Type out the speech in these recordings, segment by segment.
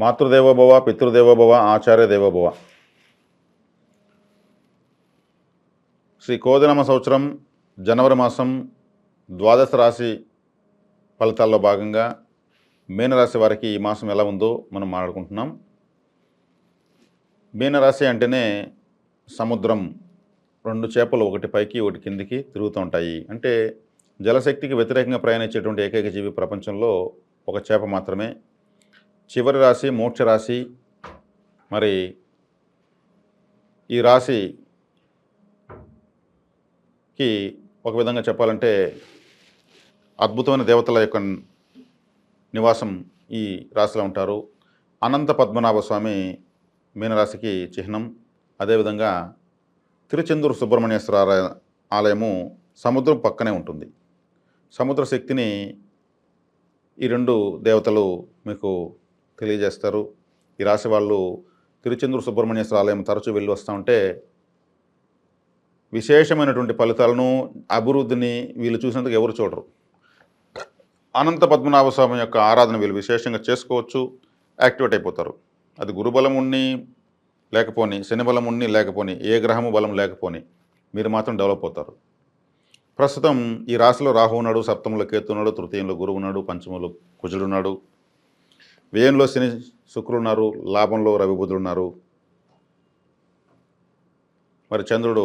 మాతృదేవోభవ పితృదేవోభవ ఆచార్య దేవోభవ. శ్రీ కోదనామ సంవత్సరం జనవరి మాసం ద్వాదశ రాశి ఫలితాల్లో భాగంగా మీనరాశి వారికి ఈ మాసం ఎలా ఉందో మనం మాట్లాడుకుంటున్నాం. మీనరాశి అంటేనే సముద్రం, రెండు చేపలు ఒకటి పైకి ఒకటి కిందికి తిరుగుతూ ఉంటాయి. అంటే జలశక్తికి వ్యతిరేకంగా ప్రయాణించేటువంటి ఏకైక జీవి ప్రపంచంలో ఒక చేప మాత్రమే. చివరి రాశి మోక్ష రాశి. మరి ఈ రాశికి ఒక విధంగా చెప్పాలంటే అద్భుతమైన దేవతల యొక్క నివాసం ఈ రాశిలో ఉంటారు. అనంత పద్మనాభ స్వామి మీనరాశికి చిహ్నం. అదేవిధంగా తిరుచెందూరు సుబ్రహ్మణ్యేశ్వర ఆలయము సముద్రం పక్కనే ఉంటుంది. సముద్ర శక్తిని ఈ రెండు దేవతలు మీకు తెలియజేస్తారు. ఈ రాశి వాళ్ళు తిరుచెందూరు సుబ్రహ్మణ్యేశ్వర ఆలయం తరచూ వెళ్ళి వస్తూ ఉంటే విశేషమైనటువంటి ఫలితాలను, అభివృద్ధిని వీళ్ళు చూసినందుకు ఎవరు చూడరు. అనంత పద్మనాభ స్వామి యొక్క ఆరాధన వీళ్ళు విశేషంగా చేసుకోవచ్చు, యాక్టివేట్ అయిపోతారు. అది గురుబలం ఉన్ని లేకపోని, శని బలం ఉన్ని లేకపోని, ఏ గ్రహము బలం లేకపోని మీరు మాత్రం డెవలప్ అవుతారు. ప్రస్తుతం ఈ రాశిలో రాహు ఉన్నాడు, సప్తమంలో కేతు ఉన్నాడు, తృతీయంలో గురువు ఉన్నాడు, పంచమంలో కుజుడు ఉన్నాడు, వ్యయంలో శని శుక్రులు ఉన్నారు, లాభంలో రవి బుధుడు ఉన్నారు. మరి చంద్రుడు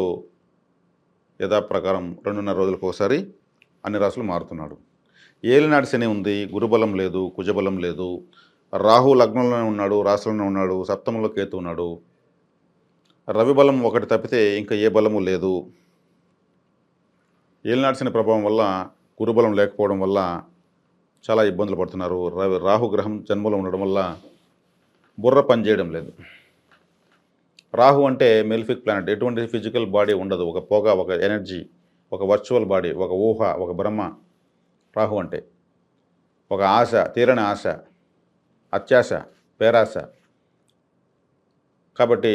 యథాప్రకారం 2.5 రోజులకు ఒకసారి అన్ని రాశులు మారుతున్నాడు. ఏలినాటి శని ఉంది, గురుబలం లేదు, కుజబలం లేదు. రాహు లగ్నంలోనే ఉన్నాడు, రాశిలోనే ఉన్నాడు, సప్తమంలో కేతు ఉన్నాడు. రవి బలం ఒకటి తప్పితే ఇంకా ఏ బలము లేదు. ఏలినాటి శని ప్రభావం వల్ల, గురుబలం లేకపోవడం వల్ల చాలా ఇబ్బందులు పడుతున్నారు. రాహుగ్రహం జన్మలో ఉండడం వల్ల బుర్ర పనిచేయడం లేదు. రాహు అంటే మెలిఫిక్ ప్లానెట్. ఎటువంటి ఫిజికల్ బాడీ ఉండదు. ఒక పొగ, ఒక ఎనర్జీ, ఒక వర్చువల్ బాడీ, ఒక ఊహ, ఒక బ్రహ్మ. రాహు అంటే ఒక ఆశ, తీరని ఆశ, అత్యాశ, పేరాశ. కాబట్టి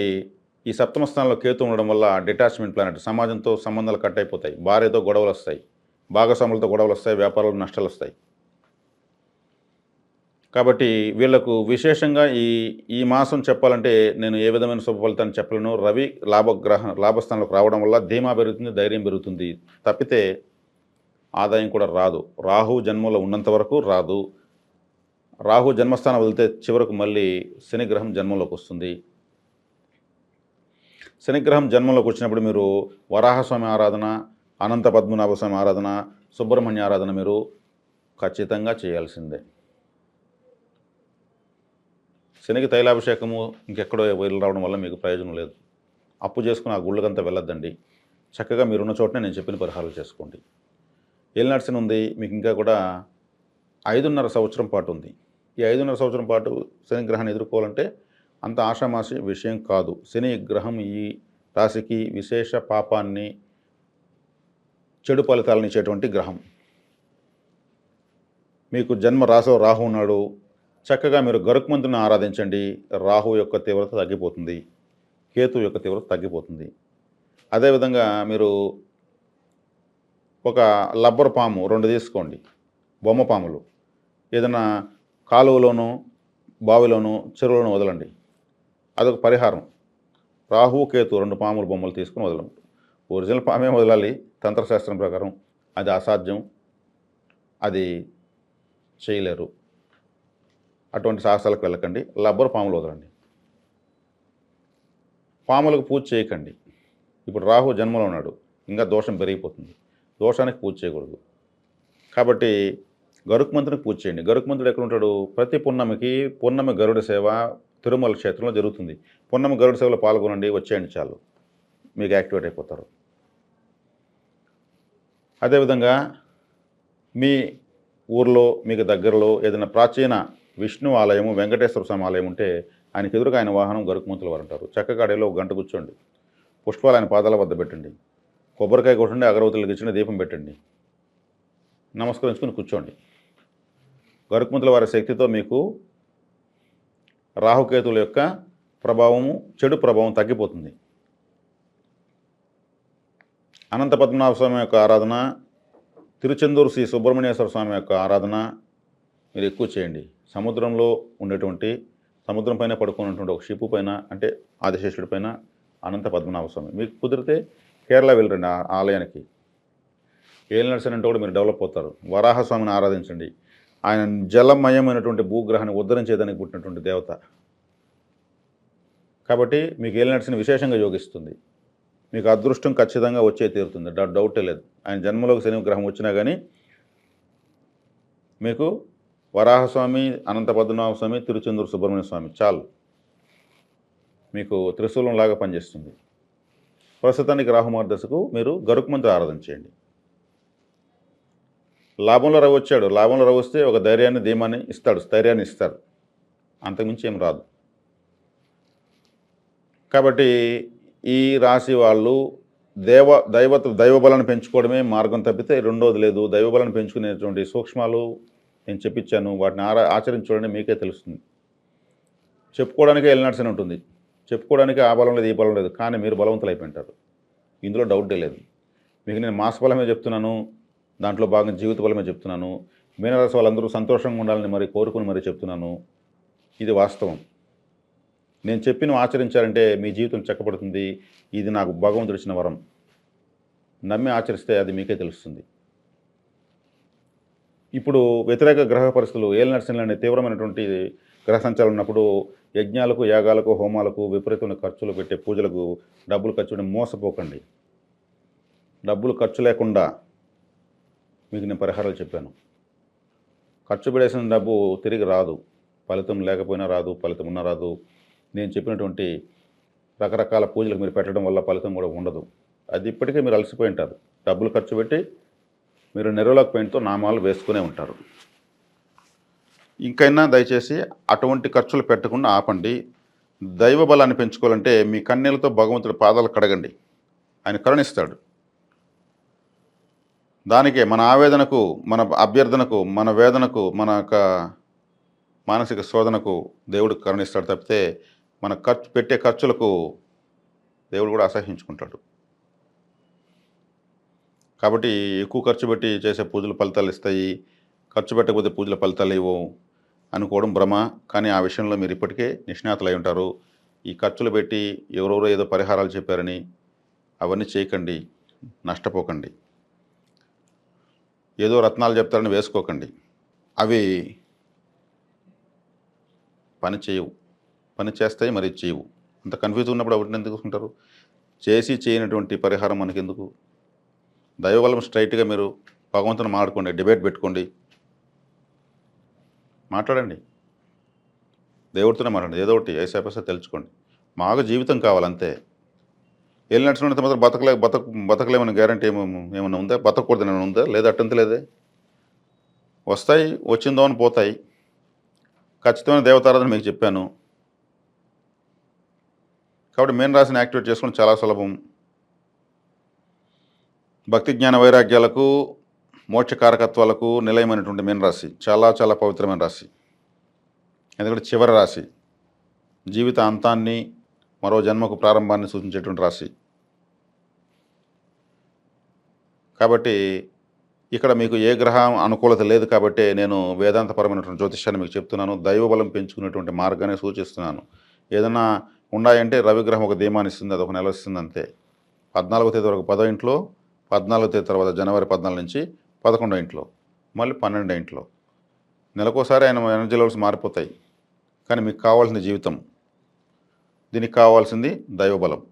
ఈ సప్తమ స్థానంలో కేతు ఉండడం వల్ల డిటాచ్మెంట్ ప్లానెట్. సమాజంతో సంబంధాలు కట్ అయిపోతాయి, భార్యతో గొడవలు వస్తాయి, భాగస్వాములతో గొడవలు వస్తాయి, వ్యాపారాలు నష్టాలు వస్తాయి. కాబట్టి వీళ్లకు విశేషంగా ఈ మాసం చెప్పాలంటే నేను ఏ విధమైన శుభ ఫలితాన్ని చెప్పలేను. రవి లాభస్థానంలోకి రావడం వల్ల ధీమా పెరుగుతుంది, ధైర్యం పెరుగుతుంది. తప్పితే ఆదాయం కూడా రాదు. రాహు జన్మలో ఉన్నంత వరకు రాదు. రాహు జన్మస్థానం వదిలితే చివరకు మళ్ళీ శనిగ్రహం జన్మంలోకి వస్తుంది. శనిగ్రహం జన్మంలోకి వచ్చినప్పుడు మీరు వరాహస్వామి ఆరాధన, అనంత పద్మనాభ స్వామి ఆరాధన, సుబ్రహ్మణ్య ఆరాధన మీరు ఖచ్చితంగా చేయాల్సిందే. శనికి తైలాభిషేకము ఇంకెక్కడో వెళ్ళి రావడం వల్ల మీకు ప్రయోజనం లేదు. అప్పు చేసుకుని ఆ గుళ్ళకంతా వెళ్ళొద్దండి. చక్కగా మీరున్న చోటనే నేను చెప్పిన పరిహారాలు చేసుకోండి. ఏలినాటి శని ఉంది మీకు, ఇంకా కూడా 5.5 సంవత్సరం పాటు ఉంది. ఈ 5.5 సంవత్సరం పాటు శని గ్రహాన్ని ఎదుర్కోవాలంటే అంత ఆషామాషి విషయం కాదు. శని గ్రహం ఈ రాశికి విశేష పాపాన్ని, చెడు ఫలితాలను ఇచ్చేటువంటి గ్రహం. మీకు జన్మ రాశిలో రాహు ఉన్నాడు. చక్కగా మీరు గరుక్మంతుని ఆరాధించండి. రాహు యొక్క తీవ్రత తగ్గిపోతుంది, కేతు యొక్క తీవ్రత తగ్గిపోతుంది. అదేవిధంగా మీరు ఒక లబ్బర్ పాము 2 తీసుకోండి, బొమ్మ పాములు. ఏదైనా కాలువలోనూ, బావిలోనూ, చెరువులోనూ వదలండి. అదొక పరిహారం. రాహు కేతు 2 పాములు బొమ్మలు తీసుకుని వదలండి. ఒరిజినల్ పామే వదలాలి. తంత్రశాస్త్రం ప్రకారం అది అసాధ్యం, అది చేయలేరు. అటువంటి సాహసాలకు వెళ్ళకండి. లబ్బర్ పాములు వదలండి. పాములకు పూజ చేయకండి. ఇప్పుడు రాహు జన్మలో ఉన్నాడు, ఇంకా దోషం పెరిగిపోతుంది. దోషానికి పూజ చేయకూడదు. కాబట్టి గరుక్మంతునికి పూజ చేయండి. గరుక్మంతుడు ఎక్కడ ఉంటాడు? ప్రతి పున్నమి గరుడ సేవ తిరుమల క్షేత్రంలో జరుగుతుంది. పున్నమి గరుడ సేవలో పాల్గొనండి, వచ్చేయండి, చాలు, మీకు యాక్టివేట్ అయిపోతారు. అదేవిధంగా మీ ఊర్లో మీకు దగ్గరలో ఏదైనా ప్రాచీన విష్ణు ఆలయము, వెంకటేశ్వర స్వామి ఆలయం ఉంటే ఆయనకు ఎదురుగా ఆయన వాహనం గరుక్మంతుల వారు అంటారు. చక్కగా అడవిలో 1 గంట కూర్చోండి. పుష్పాలు ఆయన పాదాల వద్ద పెట్టండి. కొబ్బరికాయ కొట్టండి, అగరవతులకు ఇచ్చిన దీపం పెట్టండి, నమస్కరించుకుని కూర్చోండి. గరుక్మంతుల వారి శక్తితో మీకు రాహుకేతుల యొక్క ప్రభావము, చెడు ప్రభావం తగ్గిపోతుంది. అనంత పద్మనాభ స్వామి యొక్క ఆరాధన, తిరుచెందూరు శ్రీ సుబ్రహ్మణ్యేశ్వర స్వామి యొక్క ఆరాధన మీరు ఎక్కువ చేయండి. సముద్రంలో ఉండేటువంటి సముద్రం పైన పడుకున్నటువంటి ఒక షిప్ పైన, అంటే ఆదిశేషుడి పైన అనంత పద్మనాభ స్వామి. మీకు కుదిరితే కేరళ వెళ్ళరండి ఆ ఆలయానికి. ఏలినరసింహ అంటే కూడా మీరు డెవలప్ అవుతారు. వరాహస్వామిని ఆరాధించండి. ఆయన జలమయమైనటువంటి భూగ్రహాన్ని ఉద్ధరించేదానికి పుట్టినటువంటి దేవత. కాబట్టి మీకు ఏలినరసింహ విశేషంగా యోగిస్తుంది. మీకు అదృష్టం ఖచ్చితంగా వచ్చే తీరుతుంది, డౌటే లేదు. ఆయన జన్మలోకి శని గ్రహం వచ్చినా కానీ మీకు వరాహస్వామి, అనంత పద్మనాభ స్వామి, తిరుచెందూరు సుబ్రహ్మణ్య స్వామి చాలు, మీకు త్రిశూలంలాగా పనిచేస్తుంది. ప్రస్తుతానికి రాహుమార్దశకు మీరు గరుక్మంత్రి ఆరాధన చేయండి. లాభంలో రవి వచ్చాడు, లాభంలో రవి వస్తే ఒక ధైర్యాన్ని ధీమాన్ని ఇస్తాడు, స్థైర్యాన్ని ఇస్తాడు, అంతకుమించి ఏం రాదు. కాబట్టి ఈ రాశి వాళ్ళు దైవబలాన్ని పెంచుకోవడమే మార్గం తప్పితే రెండోది లేదు. దైవబలాన్ని పెంచుకునేటువంటి సూక్ష్మాలు నేను చెప్పించాను, వాటిని ఆచరించుకోవడం మీకే తెలుస్తుంది. చెప్పుకోవడానికే వెళ్ళినట్టు ఉంటుంది, చెప్పుకోవడానికి ఆ బలం లేదు ఈ బలం లేదు, కానీ మీరు బలవంతులు అయిపోయింటారు, ఇందులో డౌటే లేదు. మీకు నేను మాస బలమే చెప్తున్నాను, దాంట్లో భాగంగా జీవిత బలమే చెప్తున్నాను. మీనరాశి వాళ్ళందరూ సంతోషంగా ఉండాలని మరి కోరుకుని మరీ చెప్తున్నాను. ఇది వాస్తవం. నేను చెప్పిన ఆచరించారంటే మీ జీవితం చక్కబడుతుంది. ఇది నాకు భగవంతుడు ఇచ్చిన వరం. నమ్మి ఆచరిస్తే అది మీకే తెలుస్తుంది. ఇప్పుడు వ్యతిరేక గ్రహ పరిస్థితులు, ఏలినరసింహులు అనే తీవ్రమైనటువంటి గ్రహ సంచారం ఉన్నప్పుడు యజ్ఞాలకు, యాగాలకు, హోమాలకు, విపరీతమైన ఖర్చులు పెట్టే పూజలకు డబ్బులు ఖర్చు పెట్టి మోసపోకండి. డబ్బులు ఖర్చు లేకుండా మీకు నేను పరిహారాలు చెప్పాను. ఖర్చు పెడేసిన డబ్బు తిరిగి రాదు, ఫలితం లేకపోయినా రాదు, ఫలితం ఉన్నా రాదు. నేను చెప్పినటువంటి రకరకాల పూజలకు మీరు పెట్టడం వల్ల ఫలితం కూడా ఉండదు. అది ఇప్పటికే మీరు అలసిపోయి ఉంటారు. డబ్బులు ఖర్చు పెట్టి మీరు నెరవలకు పెయింట్తో నామాలు వేసుకునే ఉంటారు. ఇంకైనా దయచేసి అటువంటి ఖర్చులు పెట్టకుండా ఆపండి. దైవ బలాన్ని పెంచుకోవాలంటే మీ కన్నీళ్ళతో భగవంతుడి పాదాలు కడగండి, ఆయన కరుణిస్తాడు. దానికే మన ఆవేదనకు, మన అభ్యర్థనకు, మన వేదనకు, మన యొక్క మానసిక శోధనకు దేవుడు కరుణిస్తాడు తప్పితే మన పెట్టే ఖర్చులకు దేవుడు కూడా అసహించుకుంటాడు. కాబట్టి ఎక్కువ ఖర్చు పెట్టి చేసే పూజలు ఫలితాలు ఇస్తాయి, ఖర్చు పెట్టకపోతే పూజల ఫలితాలు ఇవ్వవు అనుకోవడం భ్రమ. కానీ ఆ విషయంలో మీరు ఇప్పటికే నిష్ణాతులై ఉంటారు. ఈ ఖర్చులు పెట్టి ఎవరెవరో ఏదో పరిహారాలు చెప్పారని అవన్నీ చేయకండి, నష్టపోకండి. ఏదో రత్నాలు చెప్తారని వేసుకోకండి, అవి పని చేయవు. పని చేస్తాయి, మరి చేయవు. అంత కన్ఫ్యూజ్ ఉన్నప్పుడు వాటిని ఎందుకు తీసుకుంటారు? చేసి చేయనటువంటి పరిహారం మనకెందుకు? దైవబలం స్ట్రైట్గా మీరు భగవంతుని మాట్లాడుకోండి, డిబేట్ పెట్టుకోండి, మాట్లాడండి, దేవుడితోనే మాట్లాడండి. ఏదో ఒకటి ఐసాపైసా తెలుసుకోండి. మాకు జీవితం కావాలంతే. వెళ్ళినట్టున్నంత మాత్రం బతకలేమని గ్యారంటీ ఏమన్నా ఉందా? బతకూడదు ఏమైనా ఉందా? లేదా? అట్టంత లేదే. వస్తాయి, వచ్చిందో అని పోతాయి. ఖచ్చితమైన దేవతారాధన మీకు చెప్పాను. కాబట్టి మీన రాశిని యాక్టివేట్ చేసుకోవడం చాలా సులభం. భక్తి జ్ఞాన వైరాగ్యాలకు, మోక్ష కారకత్వాలకు నిలయమైనటువంటి మీన రాశి చాలా చాలా పవిత్రమైన రాశి. ఎందుకంటే చివరి రాశి, జీవిత అంతాన్ని, మరో జన్మకు ప్రారంభాన్ని సూచించేటువంటి రాశి. కాబట్టి ఇక్కడ మీకు ఏ గ్రహం అనుకూలత లేదు కాబట్టి నేను వేదాంతపరమైనటువంటి జ్యోతిష్యాన్ని మీకు చెప్తున్నాను. దైవబలం పెంచుకునేటువంటి మార్గాన్ని సూచిస్తున్నాను. ఏదైనా ఉన్నాయంటే రవిగ్రహం ఒక ధీమాన్ని ఇస్తుంది, అది ఒక నెల ఇస్తుంది అంతే. 14వ తేదీ వరకు 10వ ఇంట్లో, 14వ తేదీ తర్వాత జనవరి 14 నుంచి 11వ ఇంట్లో, మళ్ళీ 12వ ఇంట్లో. నెలకోసారి ఆయన ఎనర్జీ లెవెల్స్ మారిపోతాయి. కానీ మీకు కావాల్సింది జీవితం, దీనికి కావాల్సింది దైవబలం,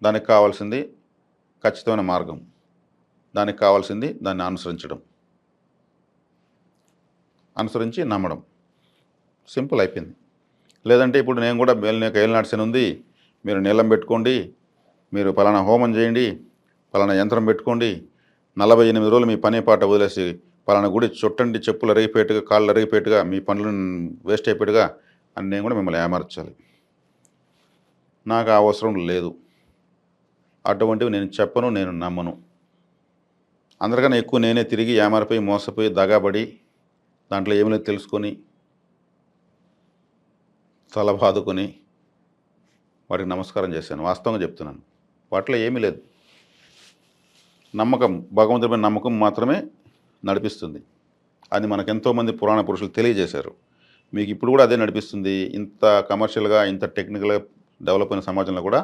దానికి కావాల్సింది ఖచ్చితమైన మార్గం, దానికి కావాల్సింది దాన్ని అనుసరించడం, అనుసరించి నమ్మడం. సింపుల్ అయిపోయింది. లేదంటే ఇప్పుడు నేను కూడా ఏలినాటి శని ఉంది, మీరు నీలం పెట్టుకోండి, మీరు పలానా హోమం చేయండి, పలానా యంత్రం పెట్టుకోండి, 48 రోజులు మీ పని పాట వదిలేసి పలానా గుడి చుట్టండి, చెప్పులు అరిగిపోయేట్టుగా, కాళ్ళు అరిగిపోయేట్టుగా, మీ పనులు వేస్ట్ అయిపోయేట్టుగా అని నేను కూడా మిమ్మల్ని ఏమార్చాలి. నాకు ఆ అవసరం లేదు. అటువంటివి నేను చెప్పను, నేను నమ్మను. అందరికన్నా ఎక్కువ నేనే తిరిగి ఏమారిపోయి, మోసపోయి, దగాబడి, దాంట్లో ఏమి లేదు తెలుసుకొని, తల బాదుకొని వాటికి నమస్కారం చేశాను. వాస్తవంగా చెప్తున్నాను, వాటిలో ఏమీ లేదు. నమ్మకం, భగవంతుడి నమ్మకం మాత్రమే నడిపిస్తుంది. అది మనకు ఎంతోమంది పురాణ పురుషులు తెలియజేశారు. మీకు ఇప్పుడు కూడా అదే నడిపిస్తుంది. ఇంత కమర్షియల్‌గా, ఇంత టెక్నికల్‌గా డెవలప్ అయిన సమాజంలో కూడా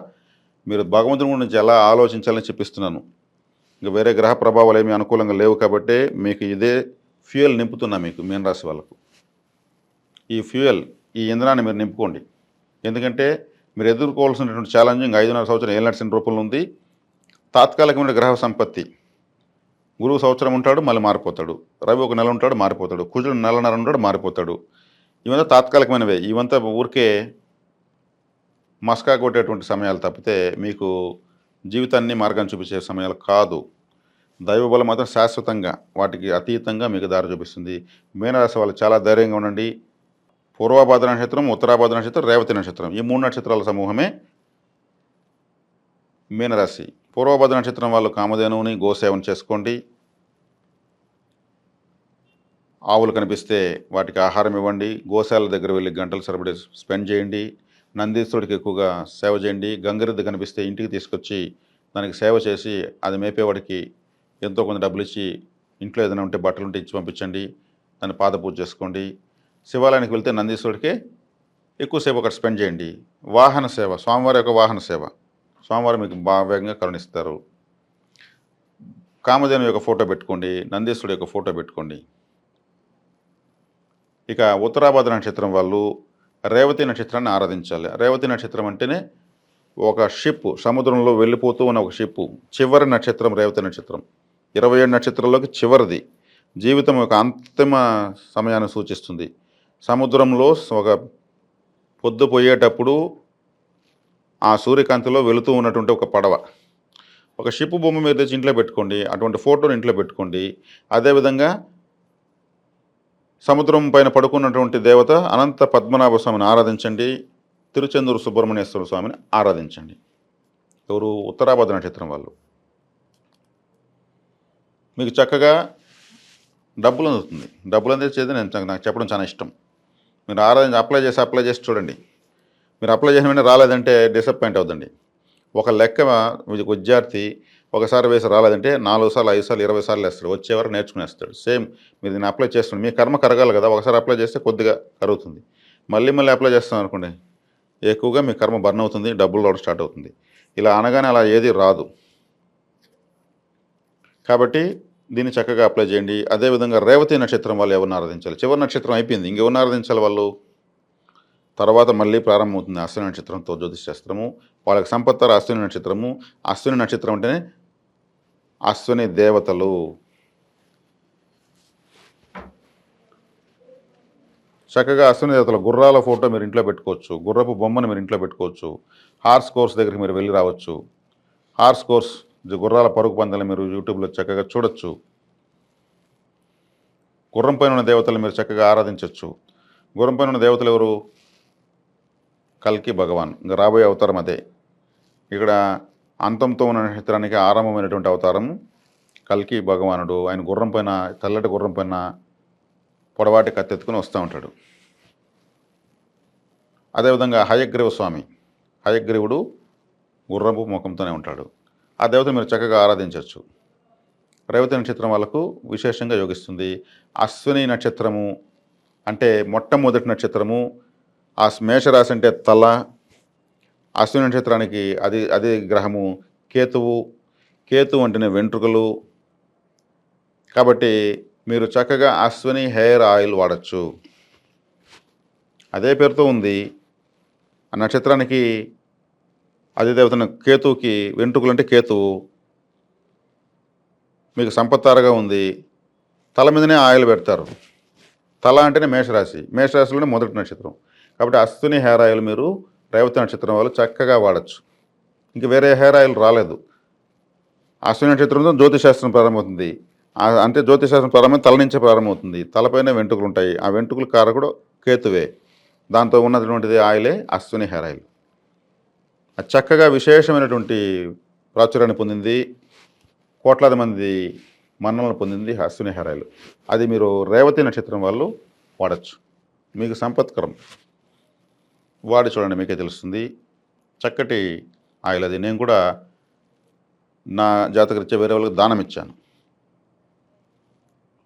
మీరు భగవంతుని గురించి ఎలా ఆలోచించాలని చెప్పిస్తున్నాను. ఇంక వేరే గ్రహ ప్రభావాలు ఏమి అనుకూలంగా లేవు కాబట్టే మీకు ఇదే ఫ్యూయల్ నింపుతున్నా మీకు మీనరాశి వాళ్ళకు. ఈ ఫ్యూయల్, ఈ ఇంధనాన్ని మీరు నింపుకోండి. ఎందుకంటే మీరు ఎదుర్కోవాల్సినటువంటి ఛాలెంజింగ్ 5.5 సంవత్సరం ఏలినాటి రూపంలో ఉంది. తాత్కాలికమైన గ్రహ సంపత్తి. గురువు సంవత్సరం ఉంటాడు, మళ్ళీ మారిపోతాడు. రవి ఒక నెల ఉంటాడు, మారిపోతాడు. కుజుడు నెలన్నర ఉంటాడు, మారిపోతాడు. ఇవంతా తాత్కాలికమైనవే. ఇవంతా ఊరికే మస్కా కొట్టేటువంటి సమయాలు తప్పితే మీకు జీవితాన్ని మార్గం చూపించే సమయాలు కాదు. దైవబలం మాత్రం శాశ్వతంగా, వాటికి అతీతంగా మీకు దారి చూపిస్తుంది. మీనరాశి వాళ్ళు చాలా ధైర్యంగా ఉండండి. పూర్వభాద్ర నక్షత్రం, ఉత్తరాభాద్ర నక్షత్రం, రేవతి నక్షత్రం, ఈ 3 నక్షత్రాల సమూహమే మీనరాశి. పూర్వభాద్ర నక్షత్రం వాళ్ళు కామధేనువుని, గోసేవను చేసుకోండి. ఆవులు కనిపిస్తే వాటికి ఆహారం ఇవ్వండి. గోశాల దగ్గర వెళ్ళి గంటలు సరిపడి స్పెండ్ చేయండి. నందీశ్వరుడికి ఎక్కువగా సేవ చేయండి. గంగిరెద్దు కనిపిస్తే ఇంటికి తీసుకొచ్చి దానికి సేవ చేసి అది మేపేవాడికి ఎంతో కొంత డబ్బులు ఇచ్చి, ఇంట్లో ఏదైనా ఉంటే బట్టలు ఉంటే ఇచ్చి పంపించండి. దాన్ని పాద పూజ చేసుకోండి. శివాలయానికి వెళ్తే నందీశ్వరుడికే ఎక్కువసేపు అక్కడ స్పెండ్ చేయండి. వాహన సేవ, స్వామివారి యొక్క వాహన సేవ, స్వామివారు మీకు వేగంగా కరుణిస్తారు. కామధేను యొక్క ఫోటో పెట్టుకోండి. నందీశ్వరుడు యొక్క ఫోటో పెట్టుకోండి. ఇక ఉత్తరాభాద్ర నక్షత్రం వాళ్ళు రేవతి నక్షత్రాన్ని ఆరాధించాలి. రేవతి నక్షత్రం అంటేనే ఒక షిప్, సముద్రంలో వెళ్ళిపోతూ ఉన్న ఒక షిప్పు. చివరి నక్షత్రం రేవతి నక్షత్రం. 27 నక్షత్రాల్లోకి చివరిది. జీవితం యొక్క అంతిమ సమయాన్ని సూచిస్తుంది. సముద్రంలో ఒక పొద్దుపోయేటప్పుడు ఆ సూర్యకాంతిలో వెళుతూ ఉన్నటువంటి ఒక పడవ, ఒక షిప్ బొమ్మ మీరు తెచ్చి ఇంట్లో పెట్టుకోండి. అటువంటి ఫోటోని ఇంట్లో పెట్టుకోండి. అదేవిధంగా సముద్రం పైన పడుకున్నటువంటి దేవత అనంత పద్మనాభ స్వామిని ఆరాధించండి. తిరుచెందూరు సుబ్రహ్మణ్యేశ్వర స్వామిని ఆరాధించండి. ఎవరు? ఉత్తరాభాద్ర నక్షత్రం వాళ్ళు. మీకు చక్కగా డబ్బులు అందుతుంది. డబ్బులు అందించేది నాకు చెప్పడం చాలా ఇష్టం. మీరు అప్లై చేసి చూడండి. మీరు అప్లై చేసిన వెంటనే రాలేదంటే డిసప్పాయింట్ అవుతుంది. ఒక లెక్క విద్యార్థి ఒకసారి వేసి రాలేదంటే 4 సార్లు, 5 సార్లు, 20 సార్లు వేస్తాడు. వచ్చేవారు నేర్చుకునేస్తాడు. సేమ్ మీరు దీన్ని అప్లై చేస్తున్నాడు. మీ కర్మ కరగాలి కదా. ఒకసారి అప్లై చేస్తే కొద్దిగా కరుగుతుంది. మళ్ళీ అప్లై చేస్తాం అనుకోండి, ఎక్కువగా మీ కర్మ బర్న్ అవుతుంది, డబ్బులు రావడం స్టార్ట్ అవుతుంది. ఇలా అనగానే అలా ఏది రాదు. కాబట్టి దీన్ని చక్కగా అప్లై చేయండి. అదేవిధంగా రేవతి నక్షత్రం వాళ్ళు ఎవరిని ఆరాధించాలి? చివరి నక్షత్రం అయిపోయింది, ఇంకెవరిని ఆరాధించాలి వాళ్ళు? తర్వాత మళ్ళీ ప్రారంభమవుతుంది అశ్విని నక్షత్రంతో జ్యోతిష్ శాస్త్రము. వాళ్ళకి సంపత్తర అశ్విని నక్షత్రము. అశ్విని నక్షత్రం అంటేనే అశ్విని దేవతలు. చక్కగా అశ్విని దేవతల గుర్రాల ఫోటో మీరు ఇంట్లో పెట్టుకోవచ్చు. గుర్రపు బొమ్మను మీరు ఇంట్లో పెట్టుకోవచ్చు. హార్స్ కోర్స్ దగ్గరికి మీరు వెళ్ళి రావచ్చు. హార్స్ కోర్స్, గుర్రాల పరుగు పందాలు మీరు యూట్యూబ్లో చక్కగా చూడొచ్చు. గుర్రం పైన ఉన్న దేవతలు మీరు చక్కగా ఆరాధించవచ్చు. గుర్రం పైన ఉన్న దేవతలు ఎవరు? కల్కి భగవాన్. ఇంకా రాబోయే అవతారం అదే. ఇక్కడ అంతంతో ఉన్న నక్షత్రానికి ఆరంభమైనటువంటి అవతారం కల్కి భగవానుడు. ఆయన గుర్రం పైన, తెల్లటి గుర్రం పైన పొడవాటి కత్తెత్తుకుని వస్తూ ఉంటాడు. అదేవిధంగా హయగ్రీవ స్వామి, హయగ్రీవుడు గుర్రపు ముఖంతోనే ఉంటాడు. ఆ దేవత మీరు చక్కగా ఆరాధించవచ్చు. రేవతి నక్షత్రం వాళ్ళకు విశేషంగా యోగిస్తుంది. అశ్విని నక్షత్రము అంటే మొట్టమొదటి నక్షత్రము. ఆ మేషరాశి అంటే తల. అశ్విని నక్షత్రానికి అది గ్రహము కేతువు. కేతువు అంటేనే వెంట్రుకలు. కాబట్టి మీరు చక్కగా అశ్విని హెయిర్ ఆయిల్ వాడచ్చు. అదే పేరుతో ఉంది. ఆ నక్షత్రానికి అధిదేవతన కేతువుకి వెంట్రుకలు అంటే కేతువు. మీకు సంపత్తారగా ఉంది. తల మీదనే ఆయిల్ పెడతారు. తల అంటేనే మేషరాశి. మేషరాశిలోనే మొదటి నక్షత్రం. కాబట్టి అశ్విని హెయిర్ ఆయిల్ మీరు రేవతి నక్షత్రం వాళ్ళు చక్కగా వాడచ్చు. ఇంక వేరే హెయిర్ ఆయిల్ రాలేదు. అశ్విని నక్షత్రంతో జ్యోతిశాస్త్రం ప్రారంభమవుతుంది. అంటే జ్యోతిశాస్త్రం ప్రారంభం తల నుంచే ప్రారంభమవుతుంది. తలపైన వెంట్రుకలు ఉంటాయి. ఆ వెంట్రుకల కారకుడు కేతువే. దాంతో ఉన్నటువంటిది ఆయిలే అశ్విని హెయిర్ ఆయిల్. అది చక్కగా విశేషమైనటువంటి ప్రాచుర్యాన్ని పొందింది. కోట్లాది మంది మన్ననలు పొందింది అశ్విని హెయిర్ ఆయిల్. అది మీరు రేవతి నక్షత్రం వాళ్ళు వాడచ్చు. మీకు సంపత్కరం. వాడి చూడండి, మీకే తెలుస్తుంది. చక్కటి ఆయిల్ అది. నేను కూడా నా జాతకరీత్యా వేరే వాళ్ళకి దానం ఇచ్చాను.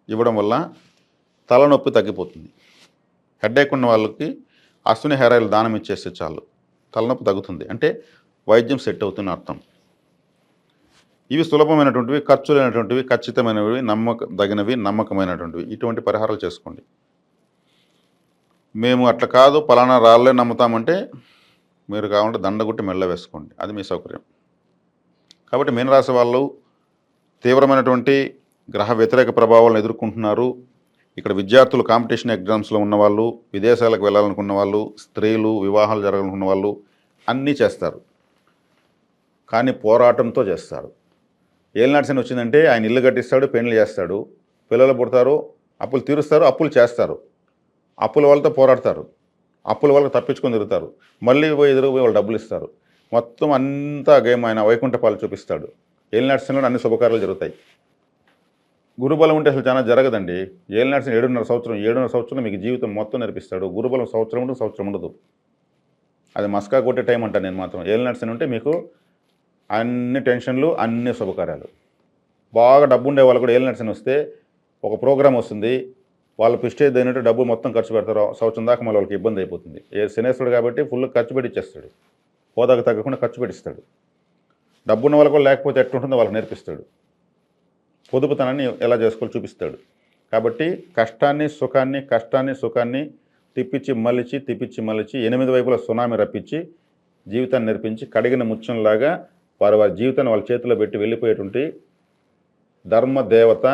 ఇవ్వడం వల్ల తలనొప్పి తగ్గిపోతుంది. హెడేక్ ఉన్న వాళ్ళకి అశ్విని హెయిర్ ఆయిల్ దానం ఇచ్చేస్తే చాలు, తలనొప్పి తగ్గుతుంది. అంటే వైద్యం సెట్ అవుతుంది అర్థం. ఇవి సులభమైనటువంటివి, ఖర్చు లేనటువంటివి, ఖచ్చితమైనవి, నమ్మకమైనటువంటివి. ఇటువంటి పరిహారాలు చేసుకోండి. మేము అట్లా కాదు పలానా రాళ్ళే నమ్ముతామంటే మీరు కావాలంటే దండగుట్టి మెళ్ళ వేసుకోండి, అది మీ సౌకర్యం. కాబట్టి మీనరాశి వాళ్ళు తీవ్రమైనటువంటి గ్రహ వ్యతిరేక ప్రభావాలను ఎదుర్కొంటున్నారు. ఇక్కడ విద్యార్థులు కాంపిటీషన్ ఎగ్జామ్స్లో ఉన్నవాళ్ళు, విదేశాలకు వెళ్ళాలనుకున్న వాళ్ళు, స్త్రీలు, వివాహాలు జరగాలనుకున్న వాళ్ళు అన్నీ చేస్తారు, కానీ పోరాటంతో చేస్తారు. ఏలినాటి శని వచ్చిందంటే ఆయన ఇల్లు కట్టిస్తాడు, పెళ్లి చేస్తాడు, పిల్లలు పుడతారు, అప్పులు తీరుస్తారు, అప్పులు చేస్తారు, అప్పుల వాళ్ళతో పోరాడతారు, అప్పుల వాళ్ళకి తప్పించుకొని తిరుగుతారు, మళ్ళీ పోయి ఎదురుపోయి వాళ్ళు డబ్బులు ఇస్తారు. మొత్తం అంతా గేమ్ ఆయన వైకుంఠ పాలు చూపిస్తాడు. ఏలినాటి శనిలో అన్ని శుభకార్యాలు జరుగుతాయి. గురుబలం ఉంటే అసలు చాలా జరగదండి. ఏలినాటి శని 7.5 సంవత్సరం మీకు జీవితం మొత్తం నేర్పిస్తాడు. గురుబలం సంవత్సరం ఉండదు. అది మస్కా కొట్టే టైం అంటాను నేను మాత్రం. ఏలినాటి శని ఉంటే మీకు అన్ని టెన్షన్లు, అన్ని శుభకార్యాలు. బాగా డబ్బు ఉండే వాళ్ళు కూడా ఏలినాటి శని వస్తే ఒక ప్రోగ్రామ్ వస్తుంది, వాళ్ళు ప్రిస్టేజ్ అయినట్టు డబ్బు మొత్తం ఖర్చు పెడతారు. సంవత్సరం దాకా మళ్ళీ వాళ్ళకి ఇబ్బంది అయిపోతుంది. శనేశ్వరుడు కాబట్టి ఫుల్ ఖర్చు పెట్టిచ్చేస్తాడు, హోదాకు తగ్గకుండా ఖర్చు పెట్టిస్తాడు. డబ్బున్న వాళ్ళు కూడా లేకపోతే ఎట్లుంటుందో వాళ్ళకి నేర్పిస్తాడు, పొదుపుతనాన్ని ఎలా చేసుకోవాలో చూపిస్తాడు. కాబట్టి కష్టాన్ని సుఖాన్ని తిప్పించి మలిచి 8 వైపుల సునామీ రప్పించి జీవితాన్ని నేర్పించి కడిగిన ముత్యంలాగా వారి జీవితాన్ని వాళ్ళ చేతిలో పెట్టి వెళ్ళిపోయేటువంటి ధర్మదేవత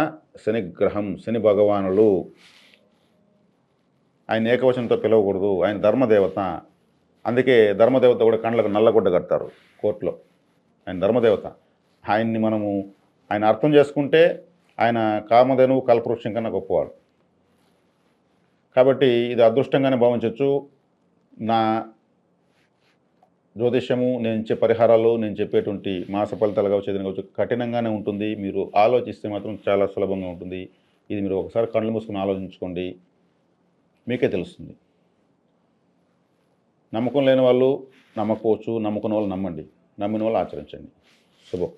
శనిగ్రహం, శని భగవానులు. ఆయన ఏకవచనంతో పిలవకూడదు, ఆయన ధర్మదేవత. అందుకే ధర్మదేవత కూడా కళ్ళకు నల్లగుడ్డ కడతారు కోర్టులో. ఆయన ధర్మదేవత. ఆయన అర్థం చేసుకుంటే ఆయన కామధేనువు కల్పవృక్షం కన్నా గొప్పవాడు. కాబట్టి ఇది అదృష్టంగానే భావించవచ్చు. నా జ్యోతిష్యము, నేను ఇచ్చే పరిహారాలు, నేను చెప్పేటువంటి మాస ఫలితాలు కావచ్చు, కఠినంగానే ఉంటుంది. మీరు ఆలోచిస్తే మాత్రం చాలా సులభంగా ఉంటుంది. ఇది మీరు ఒకసారి కళ్ళు మూసుకుని ఆలోచించుకోండి, మీకే తెలుస్తుంది. నమ్మకం లేని వాళ్ళు నమ్మకపోవచ్చు, నమ్ముకున్న వాళ్ళు నమ్మండి, నమ్మిన వాళ్ళు ఆచరించండి. శుభం.